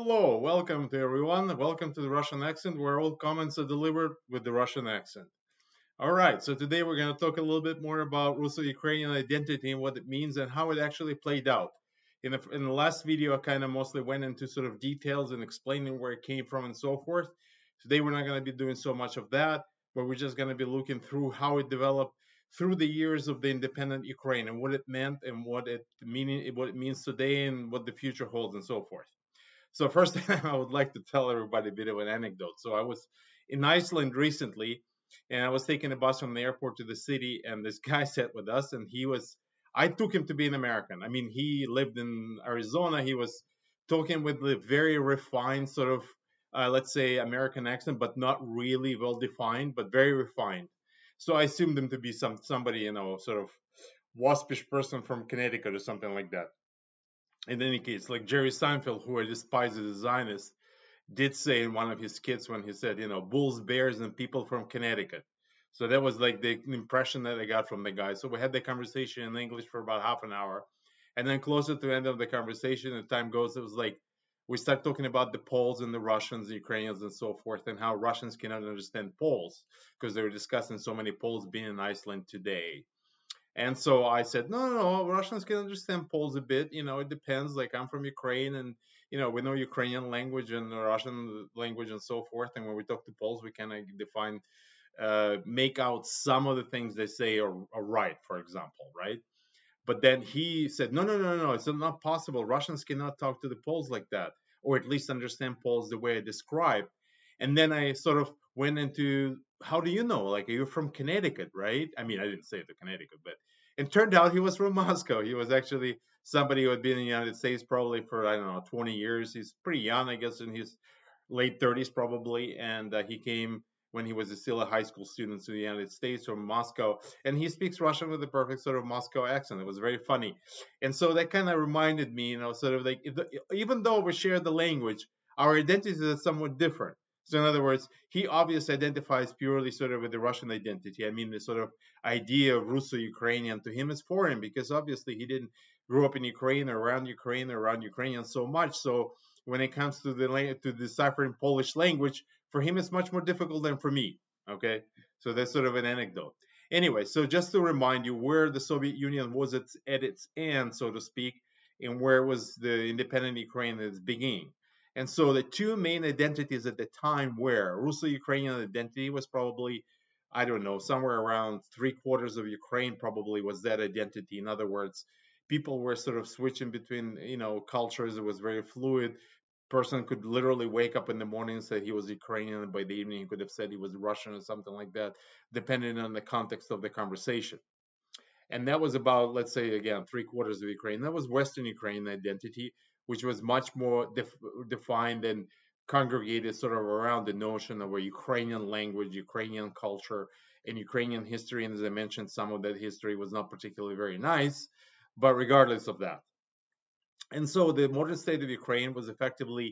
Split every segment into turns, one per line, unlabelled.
Hello, welcome to everyone. Welcome to the Russian accent, where all comments are delivered with the Russian accent. All right, so today we're going to talk a little bit more about Russo Ukrainian identity and what it means and how it actually played out. In the last video, I kind of mostly went into sort of details and explaining where it came from and so forth. Today, we're not going to be doing so much of that, but we're just going to be looking through how it developed through the years of the independent Ukraine and what it meant and what it means today and what the future holds and so forth. So first, I would like to tell everybody a bit of an anecdote. So I was in Iceland recently, and I was taking a bus from the airport to the city, and this guy sat with us, and I took him to be an American. I mean, he lived in Arizona. He was talking with a very refined sort of, let's say, American accent, but not really well defined, but very refined. So I assumed him to be somebody, sort of waspish person from Connecticut or something like that. In any case, like Jerry Seinfeld, who I despise as a Zionist, did say in one of his skits when he said, bulls, bears, and people from Connecticut. So that was like the impression that I got from the guy. So we had the conversation in English for about half an hour. And then closer to the end of the conversation, as time goes, it was like we start talking about the Poles and the Russians, the Ukrainians, and so forth, and how Russians cannot understand Poles because they were discussing so many Poles being in Iceland today. And so I said, no, no, no, Russians can understand Poles a bit. It depends. Like I'm from Ukraine, and we know Ukrainian language and Russian language and so forth. And when we talk to Poles, we kind of define, make out some of the things they say are right, for example, right? But then he said, no, no, no, no, it's not possible. Russians cannot talk to the Poles like that, or at least understand Poles the way I described. And then I sort of went into, how do you know? Like, you're from Connecticut, right? I mean, I didn't say the Connecticut, but it turned out he was from Moscow. He was actually somebody who had been in the United States probably for, I don't know, 20 years. He's pretty young, I guess, in his late 30s probably. And he came when he was still a high school student to the United States from Moscow. And he speaks Russian with a perfect sort of Moscow accent. It was very funny. And so that kind of reminded me, sort of like, even though we share the language, our identities are somewhat different. So in other words, he obviously identifies purely sort of with the Russian identity. I mean, the sort of idea of Russo Ukrainian to him is foreign because obviously he didn't grow up in Ukraine or around Ukrainians so much. So when it comes to to deciphering Polish language, for him it's much more difficult than for me. Okay, so that's sort of an anecdote. Anyway, so just to remind you where the Soviet Union was at its end, so to speak, and where was the independent Ukraine at its beginning. And so the two main identities at the time were Russo-Ukrainian identity was probably, I don't know, somewhere around 3/4 of Ukraine probably was that identity. In other words, people were sort of switching between, cultures. It was very fluid. Person could literally wake up in the morning and say he was Ukrainian, and by the evening he could have said he was Russian or something like that, depending on the context of the conversation. And that was about, let's say, again, 3/4 of Ukraine. That was Western Ukraine identity, which was much more defined and congregated sort of around the notion of a Ukrainian language, Ukrainian culture, and Ukrainian history. And as I mentioned, some of that history was not particularly very nice, but regardless of that. And so the modern state of Ukraine was effectively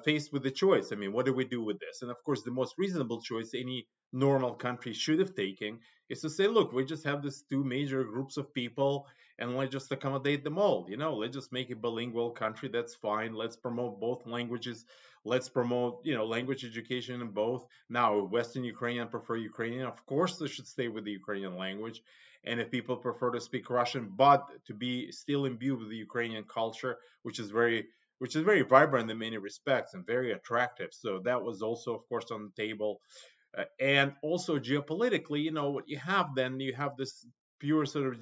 faced with the choice. I mean, what do we do with this? And of course, the most reasonable choice any normal country should have taken is to say, look, we just have these two major groups of people and let's just accommodate them all. Let's just make a bilingual country. That's fine. Let's promote both languages. Let's promote, language education in both. Now, if Western Ukrainian prefer Ukrainian, of course, they should stay with the Ukrainian language. And if people prefer to speak Russian, but to be still imbued with the Ukrainian culture, which is very vibrant in many respects and very attractive. So that was also, of course, on the table. And also geopolitically, what you have this pure sort of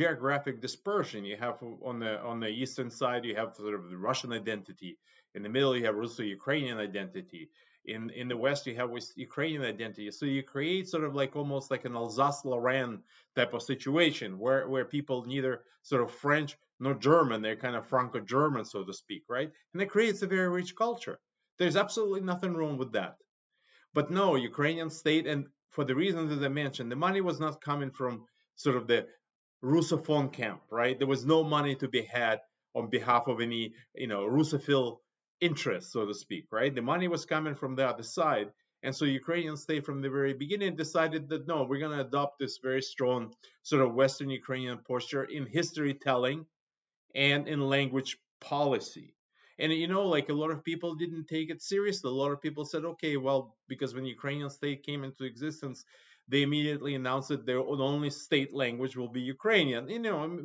geographic dispersion. You have on the eastern side, you have sort of the Russian identity. In the middle, you have Russo-Ukrainian identity. In the west, you have Ukrainian identity. So you create sort of like almost like an Alsace-Lorraine type of situation where people neither sort of French nor German, they're kind of Franco-German, so to speak, right? And it creates a very rich culture. There's absolutely nothing wrong with that. But no, Ukrainian state, and for the reasons that I mentioned, the money was not coming from sort of the Russophone camp, right? There was no money to be had on behalf of any, Russophile interest, so to speak, right? The money was coming from the other side. And so Ukrainian state from the very beginning decided that no, we're going to adopt this very strong sort of Western Ukrainian posture in history telling and in language policy. And like a lot of people didn't take it seriously. A lot of people said, okay, well, because when the Ukrainian state came into existence, they immediately announced that their only state language will be Ukrainian.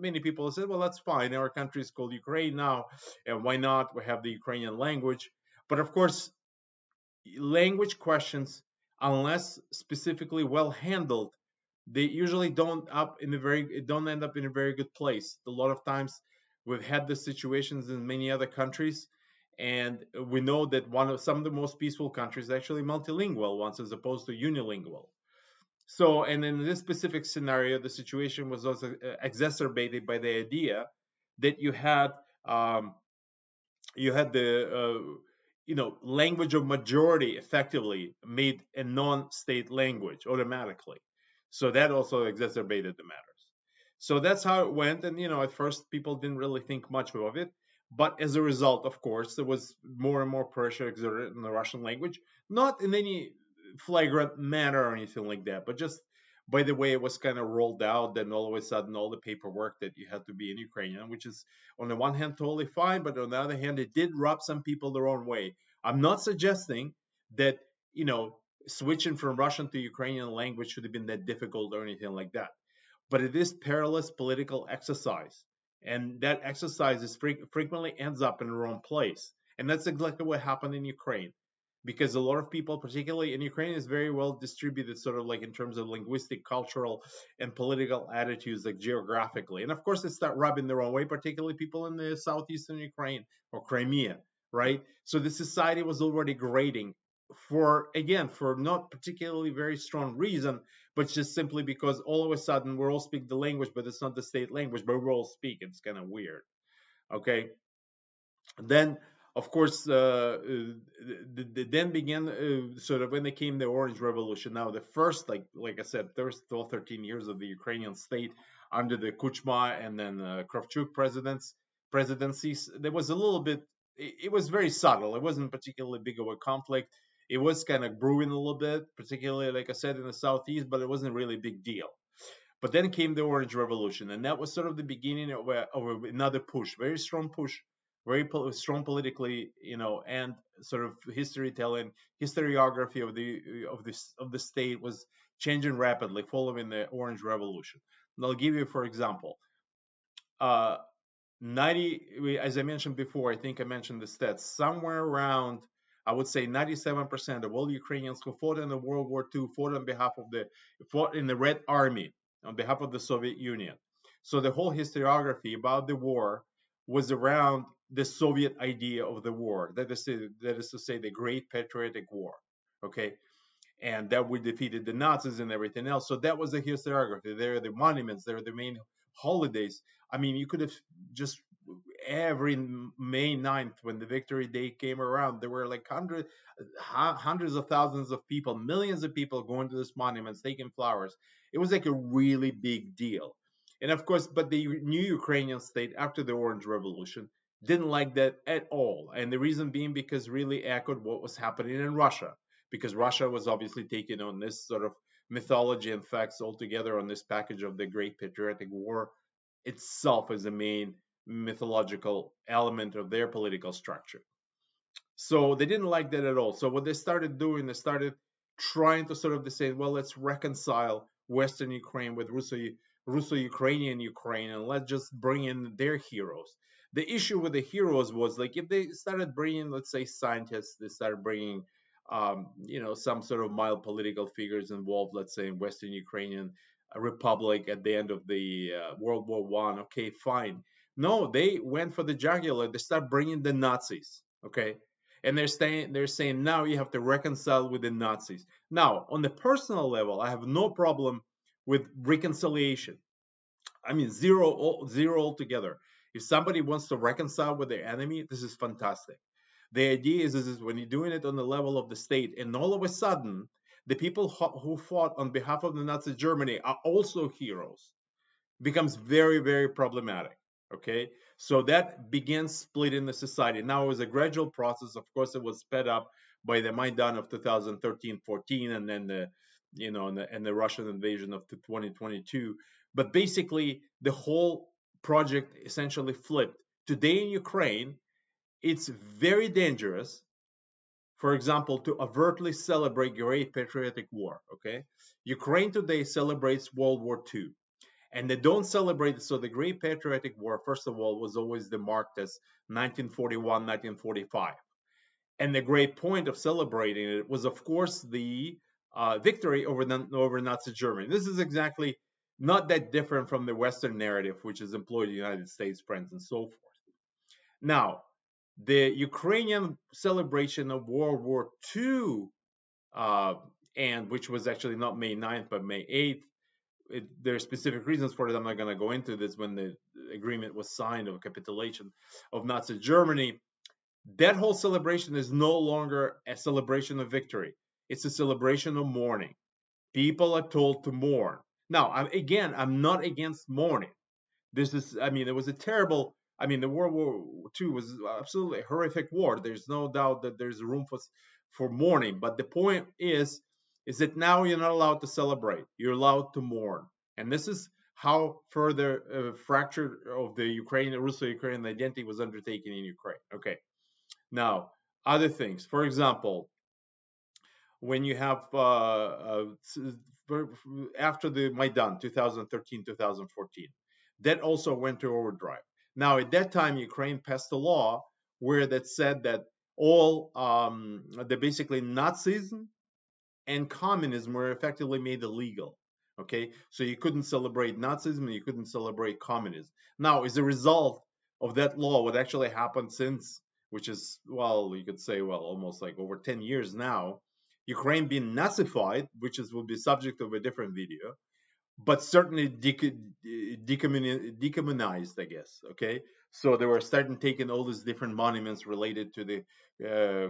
Many people said, well, that's fine. Our country is called Ukraine now, and why not? We have the Ukrainian language. But of course, language questions, unless specifically well handled, they usually don't end up in a very good place. A lot of times, we've had the situations in many other countries, and we know that some of the most peaceful countries are actually multilingual ones as opposed to unilingual. So, and in this specific scenario, the situation was also exacerbated by the idea that um, you had the language of majority effectively made a non-state language automatically. So that also exacerbated the matters. So that's how it went. And at first people didn't really think much of it, but as a result, of course, there was more and more pressure exerted in the Russian language, not in any flagrant manner or anything like that, but just by the way it was kind of rolled out. Then all of a sudden, all the paperwork that you had to be in Ukrainian, which is on the one hand totally fine, but on the other hand, it did rub some people the wrong way. I'm not suggesting that you know switching from Russian to Ukrainian language should have been that difficult or anything like that, but it is perilous political exercise, and that exercise frequently ends up in the wrong place. And that's exactly what happened in Ukraine, because a lot of people, particularly in Ukraine, is very well distributed, sort of like in terms of linguistic, cultural, and political attitudes, like geographically. And of course, they start rubbing the wrong way, particularly people in the southeastern Ukraine or Crimea, right? So the society was already grading for not particularly very strong reason, but just simply because all of a sudden we all speak the language, but it's not the state language, but we all speak. It's kind of weird. Okay. Then of course then began sort of when they came the Orange Revolution. Now the first, like I said, first 12 13 years of the Ukrainian state under the Kuchma and then Kravchuk presidencies, there was a little bit, it was very subtle. It wasn't particularly big of a conflict. It was kind of brewing a little bit, particularly like I said in the southeast, but it wasn't really a big deal. But then came the Orange Revolution, and that was sort of the beginning of another push, very strong push, very strong politically, and sort of history telling, historiography of the state was changing rapidly following the Orange Revolution. And I'll give you, for example, uh, 90, as I mentioned before, I think I mentioned the stats, somewhere around, I would say 97% of all Ukrainians who fought in the World War II fought in the Red Army on behalf of the Soviet Union. So the whole historiography about the war was around the Soviet idea of the war. That is to say the Great Patriotic War. Okay. And that we defeated the Nazis and everything else. So that was the historiography. There are the monuments, there are the main holidays. I mean, you could have just every May 9th, when the Victory Day came around, there were like hundreds of thousands of people, millions of people going to these monuments, taking flowers. It was like a really big deal. And of course, but the new Ukrainian state after the Orange Revolution didn't like that at all. And the reason being because really echoed what was happening in Russia, because Russia was obviously taking on this sort of mythology and facts altogether on this package of the Great Patriotic War itself as the main mythological element of their political structure. So they didn't like that at all. So what they started doing, they started trying to sort of say, well, let's reconcile Western Ukraine with Russo Ukrainian Ukraine, and let's just bring in their heroes. The issue with the heroes was like if they started bringing, let's say, scientists, they started bringing, some sort of mild political figures involved, let's say in Western Ukrainian Republic at the end of the World War One. Okay, fine. No, they went for the jugular. They start bringing the Nazis. Okay, and they're saying now you have to reconcile with the Nazis. Now, on the personal level, I have no problem with reconciliation. I mean, zero altogether. If somebody wants to reconcile with their enemy, this is fantastic. The idea is when you're doing it on the level of the state, and all of a sudden, the people who fought on behalf of the Nazi Germany are also heroes, becomes very, very problematic. Okay, so that begins splitting the society. Now it was a gradual process. Of course, it was sped up by the Maidan of 2013-14, and then the Russian invasion of 2022. But basically, the whole project essentially flipped. Today in Ukraine, it's very dangerous, for example, to overtly celebrate Great Patriotic War. Okay, Ukraine today celebrates World War II, and they don't celebrate it. So the Great Patriotic War, first of all, was always demarked as 1941, 1945. And the great point of celebrating it was, of course, the victory over Nazi Germany. This is exactly not that different from the Western narrative, which is employed in the United States, France, and so forth. Now, the Ukrainian celebration of World War II, uh, and which was actually not May 9th, but May 8th, there are specific reasons for it. I'm not going to go into this. When the agreement was signed of capitulation of Nazi Germany, that whole celebration is no longer a celebration of victory. It's a celebration of mourning. People are told to mourn. Now, I'm not against mourning. This is, I mean, it was a terrible, I mean, the World War II was absolutely a horrific war. There's no doubt that there's room for mourning. But the point is that now you're not allowed to celebrate. You're allowed to mourn. And this is how further fracture of the Ukrainian, Russo-Ukrainian identity was undertaken in Ukraine. Okay. Now, other things. For example, when you have after the Maidan 2013 2014, that also went to overdrive. Now, at that time, Ukraine passed a law where that said that all the basically Nazism and communism were effectively made illegal. Okay, so you couldn't celebrate Nazism and you couldn't celebrate communism. Now, as a result of that law, what actually happened since, which is, well, you could say, well, almost like over 10 years now, Ukraine being Nazified, which is will be subject of a different video, but certainly decommunized, I guess. Okay, so they were starting taking all these different monuments related to the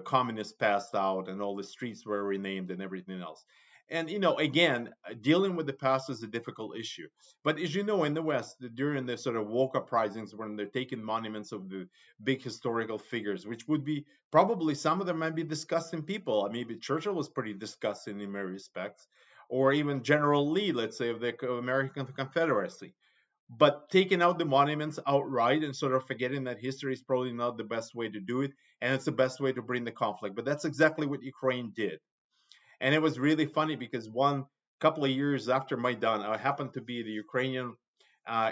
communists passed out, and all the streets were renamed and everything else. And again, dealing with the past is a difficult issue. But as you know, in the West, during the sort of woke uprisings, when they're taking monuments of the big historical figures, which would be probably some of them might be disgusting people. I mean, maybe Churchill was pretty disgusting in many respects, or even General Lee, let's say, of the American Confederacy. But taking out the monuments outright and sort of forgetting that history is probably not the best way to do it, and it's the best way to bring the conflict. But that's exactly what Ukraine did. And it was really funny because one couple of years after Maidan, I happened to be the Ukrainian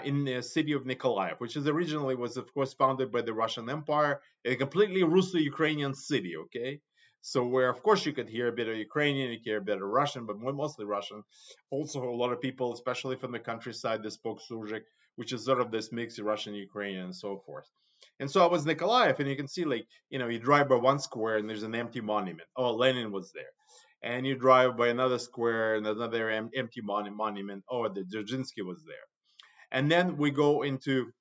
in the city of Nikolaev, which is originally was of course founded by the Russian Empire, a completely Russo-Ukrainian city. Okay, so where of course you could hear a bit of Ukrainian, you could hear a bit of Russian, but mostly Russian. Also, a lot of people, especially from the countryside, that spoke Surzhyk, which is sort of this mix of Russian, Ukrainian, and so forth. And so I was in Nikolaev, and you can see, like, you drive by one square and there's an empty monument. Oh, Lenin was there. And you drive by another square and another empty monument. Oh, the Dzerzhinsky was there. And then we go into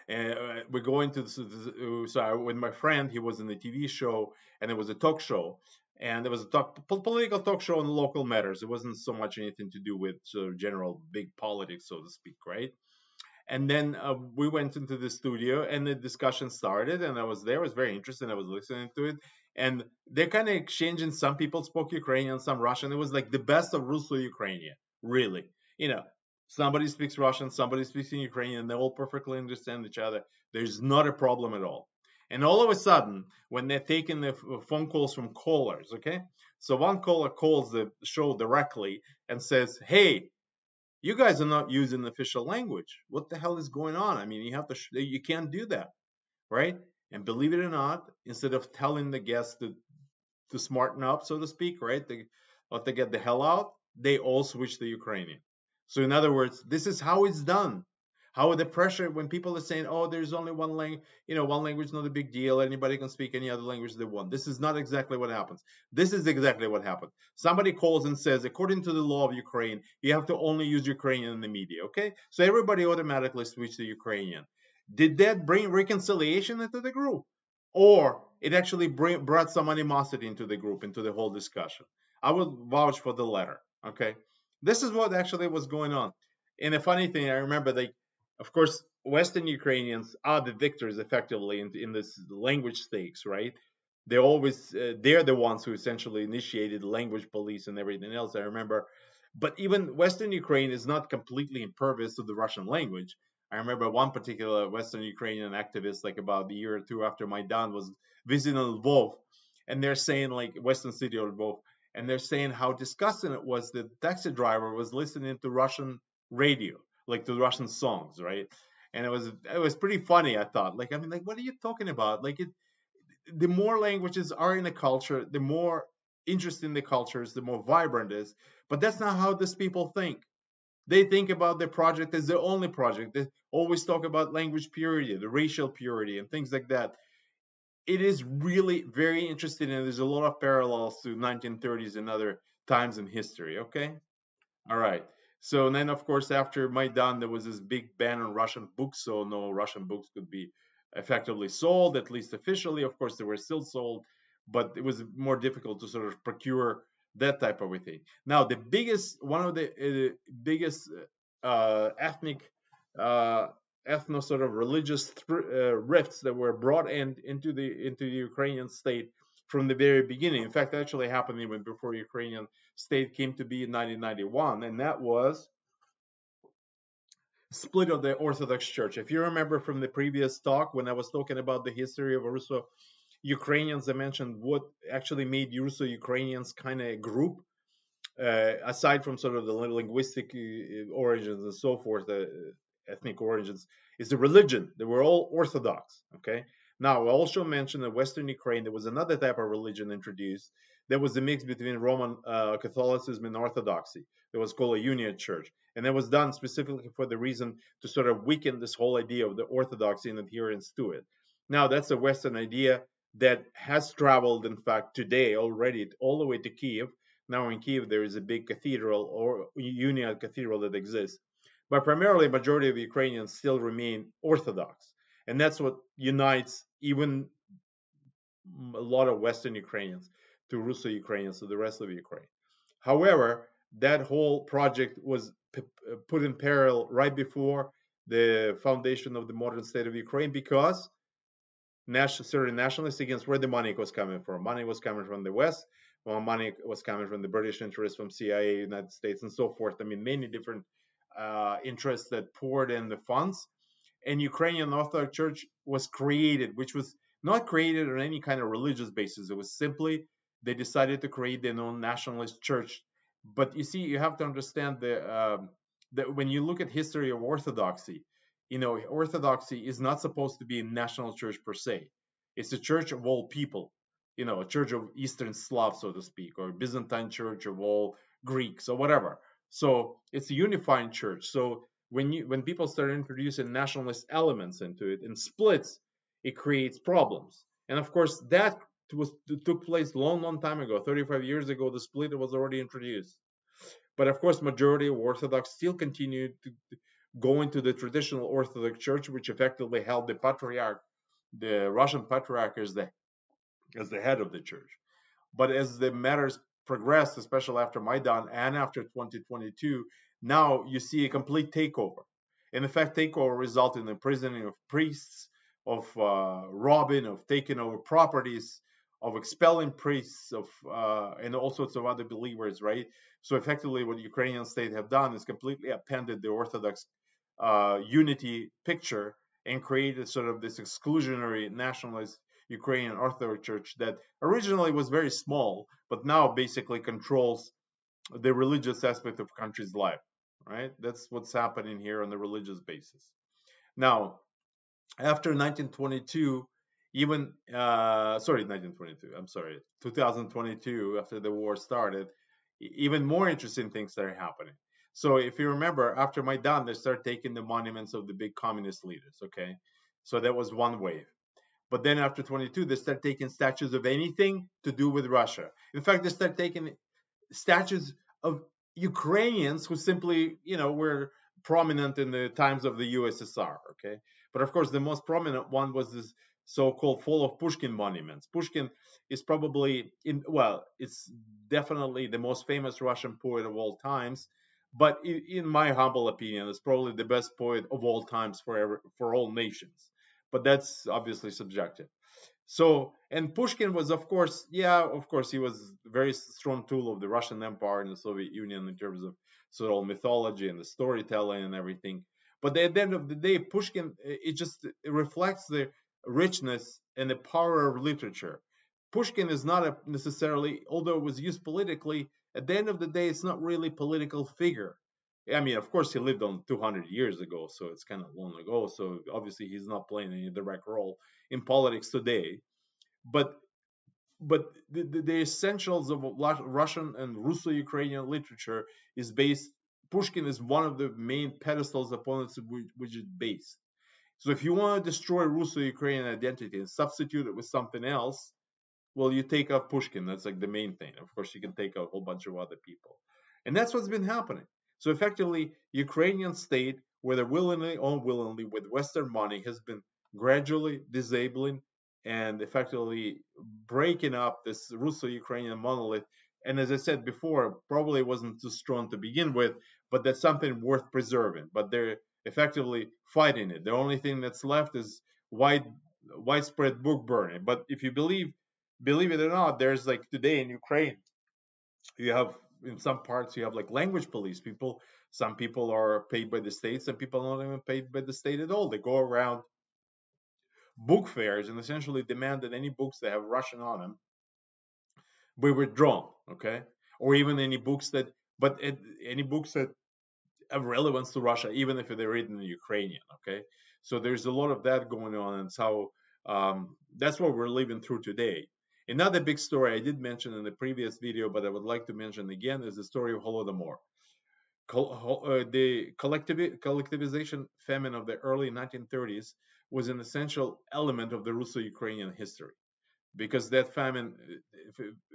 so with my friend. He was in the TV show, and it was a talk show, and there was a political talk show on local matters. It wasn't so much anything to do with sort of general big politics, so to speak, right? And then we went into the studio, and the discussion started, and I was there. It was very interesting. I was listening to it, and they're kind of exchanging. Some people spoke Ukrainian, some Russian. It was like the best of Russo-Ukrainian, really. You know, somebody speaks Russian, somebody speaks in Ukrainian. They all perfectly understand each other. There's not a problem at all. And all of a sudden, when they're taking the phone calls from callers, okay, so one caller calls the show directly and says, "Hey, you guys are not using official language. What the hell is going on? I mean, you have to, you can't do that, right?" And believe it or not, instead of telling the guests to smarten up, so to speak, right, to get the hell out, they all switch to Ukrainian. So in other words, this is how it's done. How the pressure when people are saying, "Oh, there's only one language, one language, not a big deal. Anybody can speak any other language they want." This is not exactly what happens. This is exactly what happened. Somebody calls and says, according to the law of Ukraine, you have to only use Ukrainian in the media. Okay, so everybody automatically switched to Ukrainian. Did that bring reconciliation into the group, or it actually brought some animosity into the group, into the whole discussion? I would vouch for the latter. Okay, this is what actually was going on. And the funny thing, I remember of course, Western Ukrainians are the victors effectively in this language stakes, right? They're the ones who essentially initiated language police and everything else. I remember, but even Western Ukraine is not completely impervious to the Russian language. I remember one particular Western Ukrainian activist, like about a year or two after Maidan, was visiting Lvov, and they're saying, like, Western city of Lvov, and they're saying how disgusting it was that the taxi driver was listening to Russian radio, like the Russian songs, right? And it was pretty funny, I thought. Like, I mean, like, what are you talking about? Like, the more languages are in a culture, the more interesting the culture is, the more vibrant it is. But that's not how these people think. They think about their project as their only project. They always talk about language purity, the racial purity, and things like that. It is really very interesting, and there's a lot of parallels to 1930s and other times in history. Okay. All right. So then, of course, after Maidan, there was this big ban on Russian books, so no Russian books could be effectively sold, at least officially. Of course, they were still sold, but it was more difficult to sort of procure that type of a thing. Now, one of the biggest ethnic, uh, ethno sort of religious rifts that were brought into the Ukrainian state from the very beginning. In fact, actually happened even before Ukrainian state came to be in 1991, and that was split of the Orthodox Church. If you remember from the previous talk, when I was talking about the history of Russo Ukrainians, I mentioned what actually made Russo Ukrainians kind of a group, aside from sort of the linguistic origins and so forth, the ethnic origins, is the religion. They were all Orthodox. Okay. Now, I also mentioned that Western Ukraine, there was another type of religion introduced. That was a mix between Roman Catholicism and Orthodoxy. It was called a Union Church. And it was done specifically for the reason to sort of weaken this whole idea of the Orthodoxy and adherence to it. Now, that's a Western idea that has traveled, in fact, today already all the way to Kiev. Now in Kiev, there is a big cathedral or Union Cathedral that exists. But primarily, majority of Ukrainians still remain Orthodox. And that's what unites even a lot of Western Ukrainians to Russo Ukrainians, to the rest of Ukraine. However, that whole project was put in peril right before the foundation of the modern state of Ukraine because certain nationalists against where the money was coming from. Money was coming from the West, while money was coming from the British interests, from CIA, United States, and so forth. I mean, many different interests that poured in the funds. And Ukrainian Orthodox Church was created, which was not created on any kind of religious basis. It was simply they decided to create their own nationalist church. But you see, you have to understand that when you look at history of Orthodoxy, Orthodoxy is not supposed to be a national church per se. It's a church of all people, a church of Eastern Slav, so to speak, or Byzantine church of all Greeks or whatever. So it's a unifying church. So when people start introducing nationalist elements into it and splits, it creates problems. And of course, that took place long time ago. 35 years ago, the split was already introduced. But of course, majority of Orthodox still continued to go into the traditional Orthodox Church, which effectively held the patriarch, the Russian patriarch, as the head of the church. But as the matters progressed, especially after Maidan and after 2022, now you see a complete takeover. And in fact, takeover resulted in the imprisoning of priests, of robbing, of taking over properties, of expelling priests, and all sorts of other believers, right? So effectively, what the Ukrainian state have done is completely appended the Orthodox unity picture and created sort of this exclusionary nationalist Ukrainian Orthodox Church that originally was very small, but now basically controls the religious aspect of country's life. Right? That's what's happening here on the religious basis. Now, after 1922, even 1922. I'm sorry, 2022. After the war started, even more interesting things started happening. So if you remember, after Maidan, they started taking the monuments of the big communist leaders. Okay, so that was one wave. But then after 22, they start taking statues of anything to do with Russia. In fact, they start taking statues of Ukrainians who simply, were prominent in the times of the USSR. Okay, but of course, the most prominent one was this so-called Fall of Pushkin monuments. Pushkin is probably it's definitely the most famous Russian poet of all times. But in my humble opinion, it's probably the best poet of all times for all nations. But that's obviously subjective. So, and Pushkin was, of course, he was a very strong tool of the Russian Empire and the Soviet Union in terms of sort of mythology and the storytelling and everything. But at the end of the day, Pushkin, it reflects the richness and the power of literature. Pushkin is not necessarily, although it was used politically, at the end of the day, it's not really a political figure. I mean, of course, he lived on 200 years ago, so it's kind of long ago. So obviously, he's not playing any direct role in politics today. But the essentials of Russian and Russo-Ukrainian literature is based. Pushkin is one of the main pedestals upon which is based. So if you want to destroy Russo-Ukrainian identity and substitute it with something else, well, you take out Pushkin. That's like the main thing. Of course, you can take out a whole bunch of other people, and that's what's been happening. So effectively, Ukrainian state, whether willingly or unwillingly, with Western money, has been gradually disabling and effectively breaking up this Russo-Ukrainian monolith. And as I said before, probably wasn't too strong to begin with, but that's something worth preserving. But they're effectively fighting it. The only thing that's left is widespread book burning. But if you believe it or not, there's like today in Ukraine, you have in some parts you have like language police people. Some people are paid by the state, some people are not even paid by the state at all. They go around book fairs and essentially demand that any books that have Russian on them be withdrawn, okay? Or even any books that, but any books that have relevance to Russia, even if they're written in Ukrainian, okay? So there's a lot of that going on, and so that's what we're living through today. Another big story I did mention in the previous video, but I would like to mention again, is the story of Holodomor. The collectivization famine of the early 1930s was an essential element of the Russo-Ukrainian history, because that famine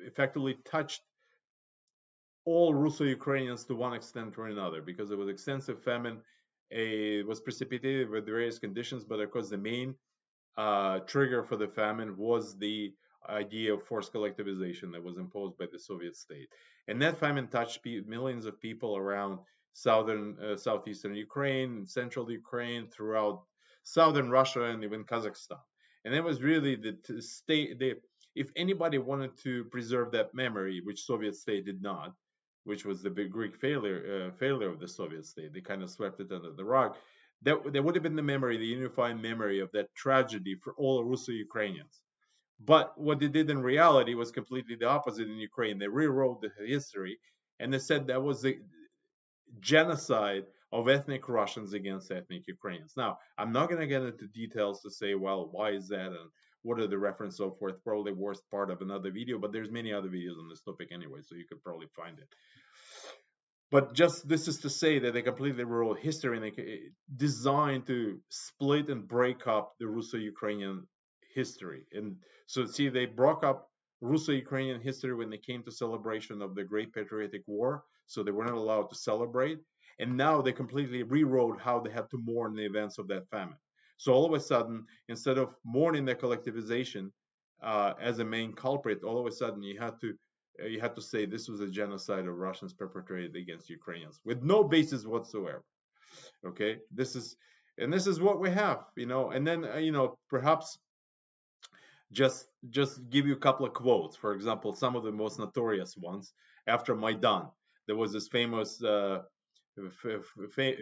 effectively touched all Russo-Ukrainians to one extent or another, because it was extensive famine. It was precipitated with various conditions, but of course the main trigger for the famine was the idea of forced collectivization that was imposed by the Soviet state. And that famine touched millions of people around southeastern Ukraine, central Ukraine, throughout southern Russia, and even Kazakhstan. And it was really the state. If anybody wanted to preserve that memory, which Soviet state did not, which was the big Greek failure of the Soviet state, they kind of swept it under the rug. There would have been the memory, the unifying memory of that tragedy for all Russo-Ukrainians. But what they did in reality was completely the opposite in Ukraine. They rewrote the history, and they said that was the genocide of ethnic Russians against ethnic Ukrainians. Now, I'm not going to get into details to say, well, why is that and what are the references, so forth. Probably worth part of another video, but there's many other videos on this topic anyway, so you could probably find it. But just this is to say that they completely rewrote history, and they designed to split and break up the Russo-Ukrainian history. And so, see, they broke up Russo-Ukrainian history when they came to celebration of the Great Patriotic War. So they were not allowed to celebrate. And now they completely rewrote how they had to mourn the events of that famine. So all of a sudden, instead of mourning the collectivization as a main culprit, all of a sudden you had to say this was a genocide of Russians perpetrated against Ukrainians with no basis whatsoever. Okay, this is what we have, and then perhaps just give you a couple of quotes. For example, some of the most notorious ones after Maidan. There was this famous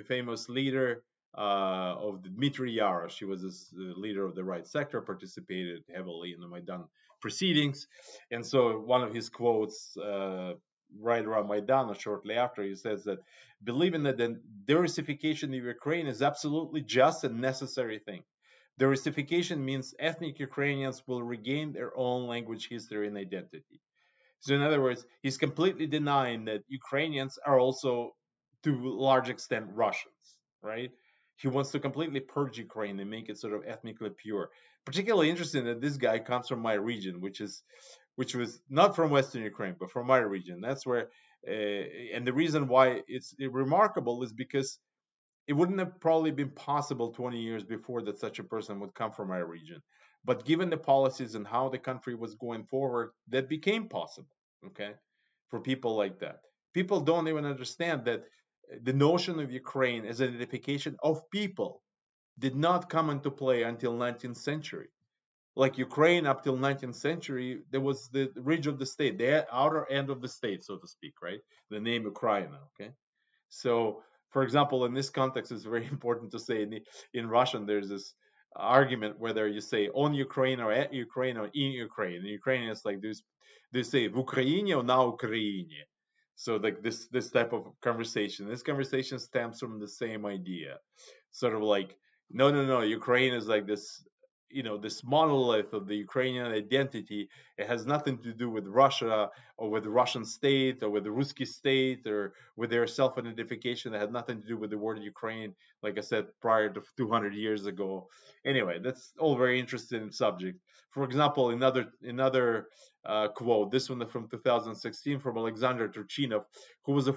famous leader of Dmitry Yarosh. He was this leader of the right sector, participated heavily in the Maidan proceedings. And so one of his quotes right around Maidan or shortly after, he says that believing that the derussification of Ukraine is absolutely just and necessary thing. Derussification means ethnic Ukrainians will regain their own language, history, and identity. So in other words, he's completely denying that Ukrainians are also to a large extent Russians, right? He wants to completely purge Ukraine and make it sort of ethnically pure. Particularly interesting that this guy comes from my region, which was not from Western Ukraine, but from my region. That's where, and the reason why it's remarkable is because it wouldn't have probably been possible 20 years before that such a person would come from our region. But given the policies and how the country was going forward, that became possible, okay, for people like that. People don't even understand that the notion of Ukraine as an identification of people did not come into play until 19th century. Like Ukraine up till 19th century, there was the ridge of the state, the outer end of the state, so to speak, right? The name Ukraine, okay? So for example, in this context, it's very important to say in Russian, there's this argument whether you say on Ukraine or at Ukraine or in Ukraine. In Ukrainian, it's like they say в Україні or на Україні. So like this type of conversation. This conversation stems from the same idea, sort of like no, Ukraine is like this, this monolith of the Ukrainian identity. It has nothing to do with Russia or with the Russian state or with the Ruski state or with their self-identification. It had nothing to do with the word Ukraine, like I said, prior to 200 years ago. Anyway, that's all very interesting subject. For example, another quote, this one from 2016 from Alexander Turchinov, who was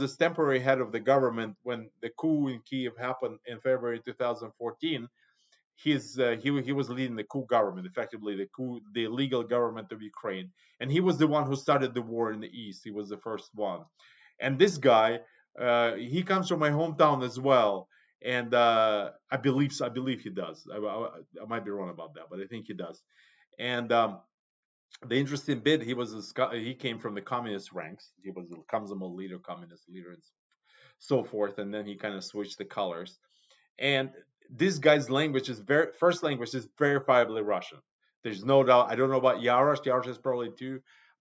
a temporary head of the government when the coup in Kiev happened in February 2014. He was leading the coup government, effectively the illegal government of Ukraine, and he was the one who started the war in the east. He was the first one, and this guy, he comes from my hometown as well, and I believe he does. I might be wrong about that, but I think he does. And the interesting bit, he came from the communist ranks. He was a Komsomol leader, communist leader, and so forth, and then he kind of switched the colors. And this guy's first language is verifiably Russian. There's no doubt. I don't know about Yarosh. Yarosh is probably too,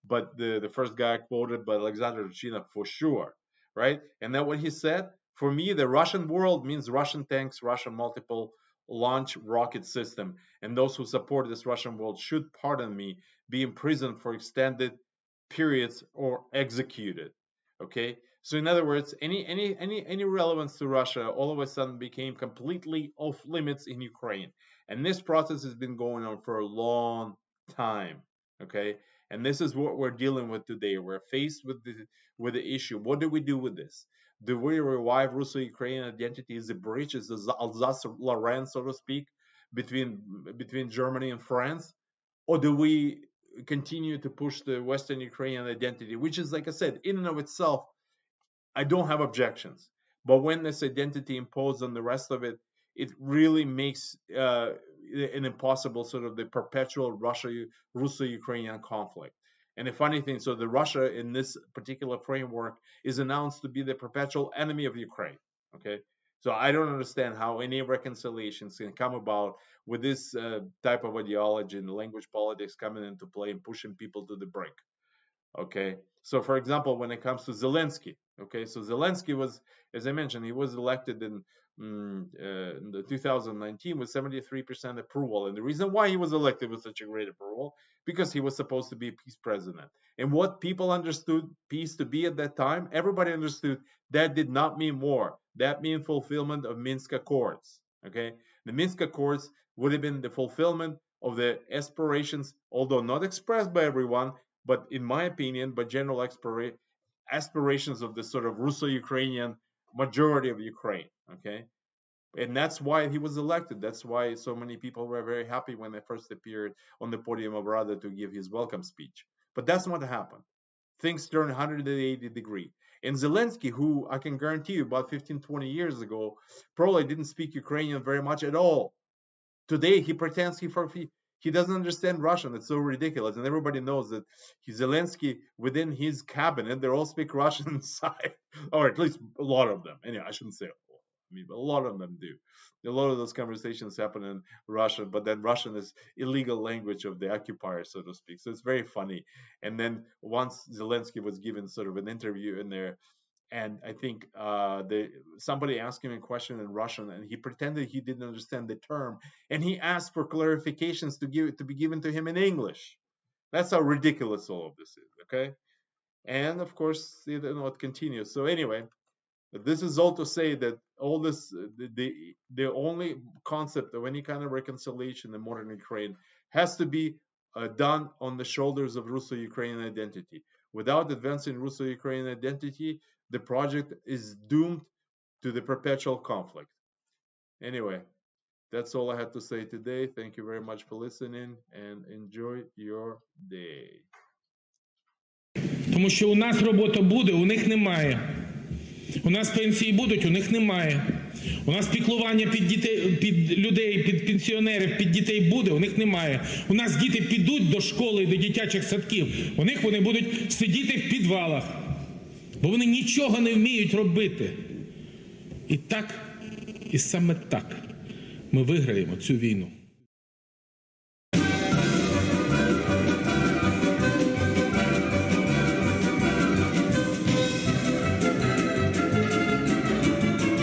but the first guy quoted by Alexander Turchinov for sure, right? And then what he said, for me, the Russian world means Russian tanks, Russian multiple launch rocket system, and those who support this Russian world should, pardon me, be imprisoned for extended periods or executed. Okay. So in other words, any relevance to Russia all of a sudden became completely off limits in Ukraine, and this process has been going on for a long time. Okay, and this is what we're dealing with today. We're faced with the issue. What do we do with this? Do we revive Russo Ukrainian identity as a bridge, as the Alsace-Lorraine, so to speak, between Germany and France, or do we continue to push the Western Ukrainian identity, which is, like I said, in and of itself, I don't have objections. But when this identity imposed on the rest of it, it really makes an impossible sort of the perpetual Russo-Ukrainian conflict. And the funny thing, so the Russia in this particular framework is announced to be the perpetual enemy of Ukraine. Okay, so I don't understand how any reconciliations can come about with this type of ideology and language politics coming into play and pushing people to the brink. Okay, so for example, when it comes to Zelensky, okay, so Zelensky was, as I mentioned, he was elected in the 2019 with 73% approval, and the reason why he was elected with such a great approval, because he was supposed to be a peace president. And what people understood peace to be at that time, everybody understood that did not mean war. That meant fulfillment of Minsk Accords. Okay, the Minsk Accords would have been the fulfillment of the aspirations, although not expressed by everyone, but in my opinion, by general aspirations of the sort of Russo-Ukrainian majority of Ukraine. Okay, and that's why he was elected. That's why so many people were very happy when they first appeared on the podium of Rada to give his welcome speech. But that's not what happened. Things turned 180 degrees. And Zelensky, who I can guarantee you about 15, 20 years ago, probably didn't speak Ukrainian very much at all. Today, he pretends he doesn't understand Russian. It's so ridiculous. And everybody knows that Zelensky, within his cabinet, they all speak Russian inside, or at least a lot of them. Anyway, I shouldn't say all. I mean, but a lot of them do. A lot of those conversations happen in Russian, but then Russian is illegal language of the occupier, so to speak. So it's very funny. And then once Zelensky was given sort of an interview in there, and I think somebody asked him a question in Russian, and he pretended he didn't understand the term, and he asked for clarifications to be given to him in English. That's how ridiculous all of this is. Okay, and of course, it continues. So anyway, this is all to say that all this, the only concept of any kind of reconciliation in modern Ukraine has to be done on the shoulders of Russo-Ukrainian identity. Without advancing Russo-Ukrainian identity, the project is doomed to the perpetual conflict. Anyway, that's all I had to say today. Thank you very much for listening and enjoy your day.
Тому що у нас робота буде, у них немає. У нас пенсії будуть, у них немає. У нас піклування під дітей, під людей, під пенсіонерів, під дітей буде, у них немає. У нас діти підуть до школи, до дитячих садків, у них вони будуть сидіти в підвалах. Бо вони нічого не вміють робити. І так, і саме так ми виграємо цю війну.